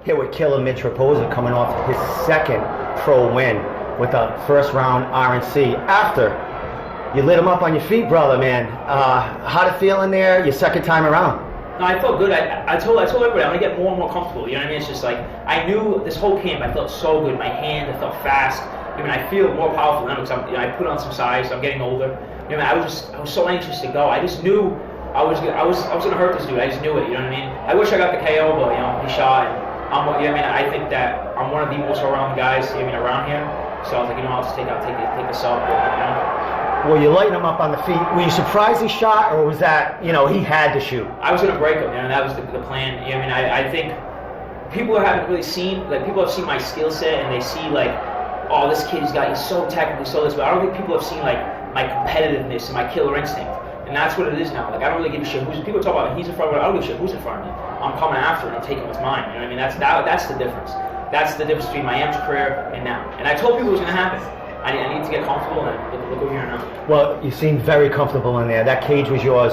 Here with killer Mitch Raposo coming off his second pro win with a first round RNC. After you lit him up on your feet, brother, man. How'd it feel in there your second time around? No, I felt good. I told everybody I'm gonna get more and more comfortable. You know what I mean? It's just like I knew this whole camp. I felt so good. My hand, I felt fast. I mean, I feel more powerful now because I put on some size. I'm getting older. You know, I was so anxious to go. I just knew I was gonna hurt this dude. I just knew it. You know what I mean? I wish I got the KO, but he shot. And you know what I mean? I think that I'm one of the most all-around guys. You know what I mean, around here. So I was like, I'll just take this up. Well, you lighting him up on the feet. Were you surprised he shot, or was that, he had to shoot? I was going to break him, and that was the plan. You know what I mean? I think people haven't really seen, people have seen my skill set, and they see, oh, this kid, he's so technically so this, but I don't think people have seen, my competitiveness and my killer instinct. And that's what it is now. I don't really give a shit who's. People talk about he's in front of me. I don't give a shit who's in front of me. I'm coming after it and I'm taking what's mine. You know what I mean? That's the difference. That's the difference between my amateur career and now. And I told people it was going to happen. I need to get comfortable, and look over here now. Well, you seem very comfortable in there. That cage was yours,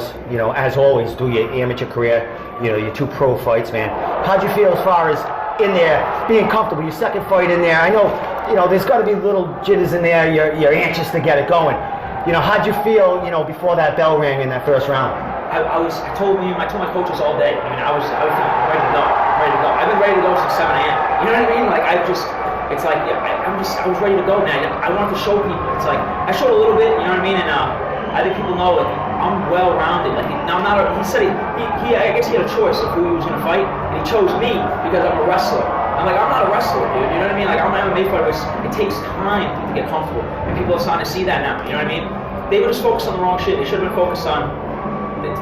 as always, through your amateur career, your 2 pro fights, man. How'd you feel as far as in there, being comfortable, your second fight in there? I know, there's got to be little jitters in there. You're anxious to get it going. How'd you feel, before that bell rang in that first round? I told my coaches all day. I mean, I was ready to go. I've been ready to go since 7 a.m. You know what I mean? I was ready to go, man. I wanted to show people. It's like I showed a little bit, you know what I mean? And I think people know I'm well-rounded. I'm not. He said I guess he had a choice of who he was going to fight, and he chose me because I'm a wrestler. I'm not a wrestler, dude. You know what I mean? I'm an MMA fighter. It takes time to get comfortable, and people are starting to see that now. You know what I mean? They were just focused on the wrong shit. They should have been focused on,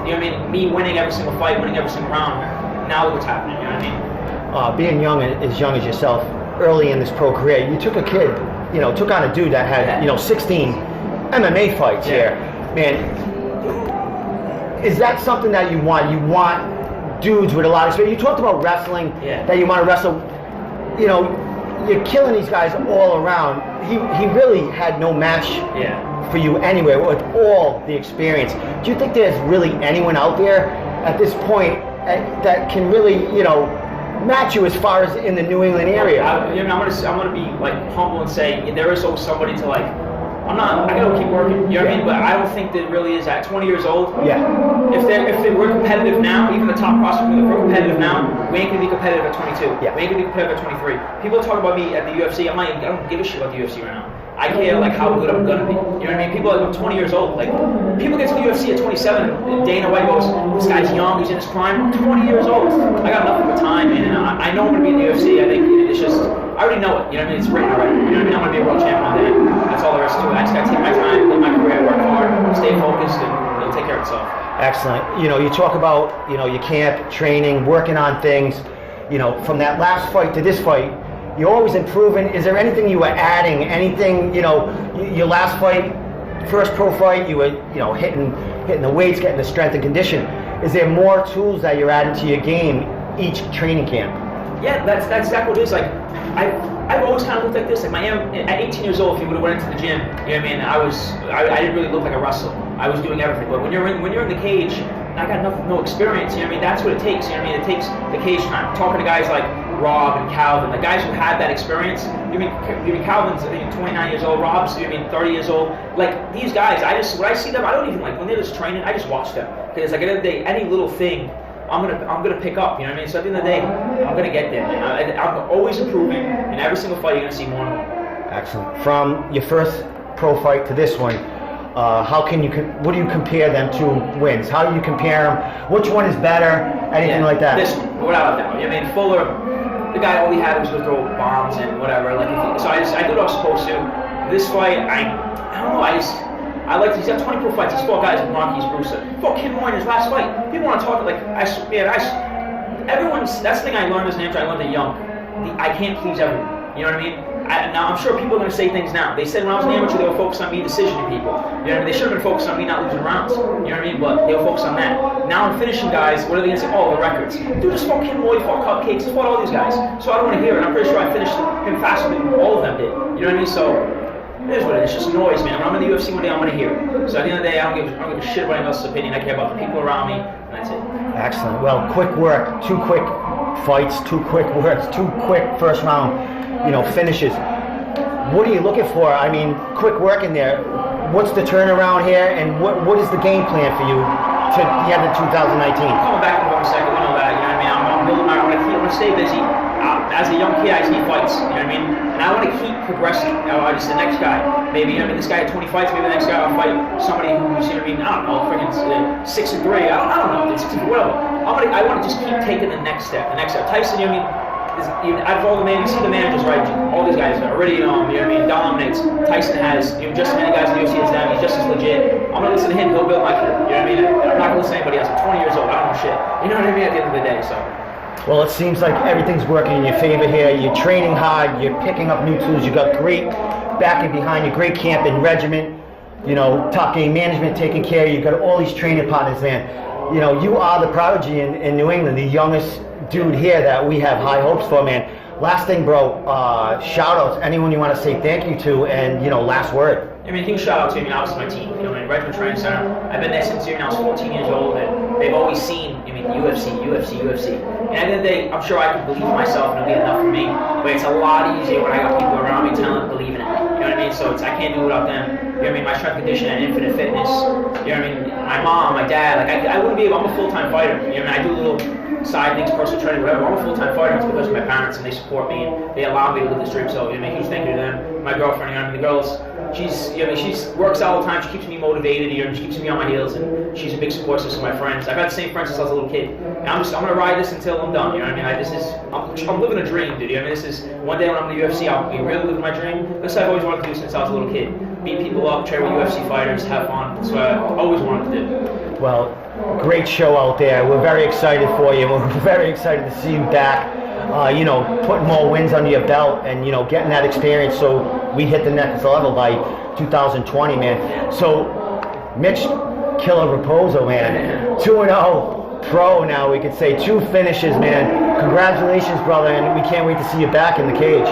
you know what I mean? Me winning every single fight, winning every single round. Now look what's happening. You know what I mean? Being as young as yourself, early in this pro career, you took a kid, took on a dude that had, 16 MMA fights here. Man, is that something that you want? You want dudes with a lot of experience? You talked about wrestling, that you want to wrestle. You're killing these guys all around. He really had no match for you anywhere with all the experience. Do you think there's really anyone out there at this point that can really, match you as far as in the New England area? I'm gonna be humble and say there is always somebody to I gotta keep working. You know what I mean? But I don't think that really is at 20 years old. Yeah. If we're competitive now, even the top prospects, if we're competitive now, we ain't gonna be competitive at 22. Yeah. We ain't gonna be competitive at 23. People talk about me at the UFC. I don't give a shit about the UFC right now. I care how good I'm gonna be. You know what I mean? People I'm 20 years old. People get to the UFC at 27. And Dana White goes, "This guy's young. He's in his prime." I'm 20 years old. I got nothing but time, man. And I know I'm gonna be in the UFC. I think it's just I already know it. You know what I mean? It's written already. You know what I mean? I'm gonna be a world champion one day. That's all there is to it. I just gotta take my time, live my career, work hard, stay focused, and it'll take care of itself. Excellent. You talk about your camp training, working on things. From that last fight to this fight, you're always improving. Is there anything you were adding? Anything, your last fight, first pro fight, you were, hitting the weights, getting the strength and condition. Is there more tools that you're adding to your game each training camp? Yeah, that's exactly what it is. I've always kind of looked like this. At 18 years old, if you would have went into the gym, you know what I mean? I didn't really look like a wrestler. I was doing everything. But when you're in the cage, I got no experience. You know what I mean? That's what it takes. You know what I mean? It takes the cage time. Talking to guys like Rob and Calvin, the guys who had that experience. You mean Calvin's 29 years old, Rob's 30 years old. These guys, when I see them, I don't even when they're just training, I just watch them. Because at the end of the day, any little thing, I'm gonna pick up. You know what I mean? So at the end of the day, I'm gonna get there. I'm always improving, and every single fight you're gonna see more and more. Excellent. From your first pro fight to this one, what do you compare them to wins? How do you compare them? Which one is better? Anything like that? This one, without that one. I mean, Fuller, the guy, all he had was to throw bombs and whatever. So I did what I was supposed to. This fight, I don't know. He's got 20 pro fights. He's fought guys like Marquise Bruiser. He fought Kim Moore in his last fight. People want to talk everyone's. That's the thing I learned as an amateur. I learned it young. I can't please everyone. You know what I mean? Now I'm sure people are going to say things now. They said when I was an amateur, they were focused on me decisioning people. You know what I mean? They should have been focused on me not losing rounds. You know what I mean? But they were focused on that. Now I'm finishing guys. What are they going to say? Oh, the records. Dude, just fought Kim Moore, fought Cupcakes, fought all these guys. So I don't want to hear it. I'm pretty sure I finished him faster than all of them did. You know what I mean? So it is what it is. It's just noise, man. When I'm in the UFC one day, I'm going to hear it. So at the end of the day, I don't give a shit about anyone else's opinion. I care about the people around me, and that's it. Excellent. Well, quick work. 2 quick fights, 2 quick words, 2 quick first round, finishes. What are you looking for? I mean, quick work in there. What's the turnaround here, and what is the game plan for you to the end of 2019? Coming back in 1 second, we know that. You know what I mean? I'm building my. I'm gonna stay busy. As a young kid, I see fights. You know what I mean? And I want to keep progressing. Just the next guy. Maybe this guy had 20 fights. Maybe the next guy I'll fight somebody who's, I don't know, freaking 6-3. I don't know. It's 6-3, whatever. I want to just keep taking the next step. Tyson, out of all the managers, you see the managers, right? All these guys are already, dominates. Tyson has just as many guys in the UFC as them. He's just as legit. I'm gonna listen to him. He'll build my career. You know what I mean? I'm not gonna listen to anybody else. I'm 20 years old. I don't know shit. You know what I mean? At the end of the day, so. Well, it seems like everything's working in your favor here. You're training hard. You're picking up new tools. You got great backing behind you. Great camp and regiment. Top game management taking care of you. You got all these training partners, man. You are the prodigy in New England, the youngest dude here that we have high hopes for, man. Last thing, bro, shout outs, anyone you want to say thank you to, and last word. Huge shout out to obviously my team. Regiment Training Center. I've been there since I was 14 years old, and they've always seen UFC. And at the end of the day, I'm sure I can believe in myself and it'll be enough for me. But it's a lot easier when I got people around me telling me, believing in me. You know what I mean? So I can't do it without them. You know what I mean? My strength condition and Infinite Fitness. You know what I mean? My mom, my dad. I wouldn't be able. I'm a full-time fighter. You know what I mean? I do little side things, personal training, whatever. I'm a full-time fighter. It's because of my parents and they support me and they allow me to live this dream. So huge thank you to them. My girlfriend, the girls. She's works out all the time. She keeps me motivated. She keeps me on my heels, and she's a big support system of my friends. I've had the same friends since I was a little kid. And I'm gonna ride this until I'm done. You know what I mean? I'm living a dream, dude. This is one day when I'm in the UFC, I'll be really living my dream. This I've always wanted to do since I was a little kid. Meet people up, train with UFC fighters, have fun. That's what I always wanted to do. Well, great show out there. We're very excited for you. We're very excited to see you back. Putting more wins under your belt and, getting that experience so we hit the next level by 2020, man. So, Mitch Killer Raposo, man. 2-0 pro now, we could say. 2 finishes, man. Congratulations, brother, and we can't wait to see you back in the cage.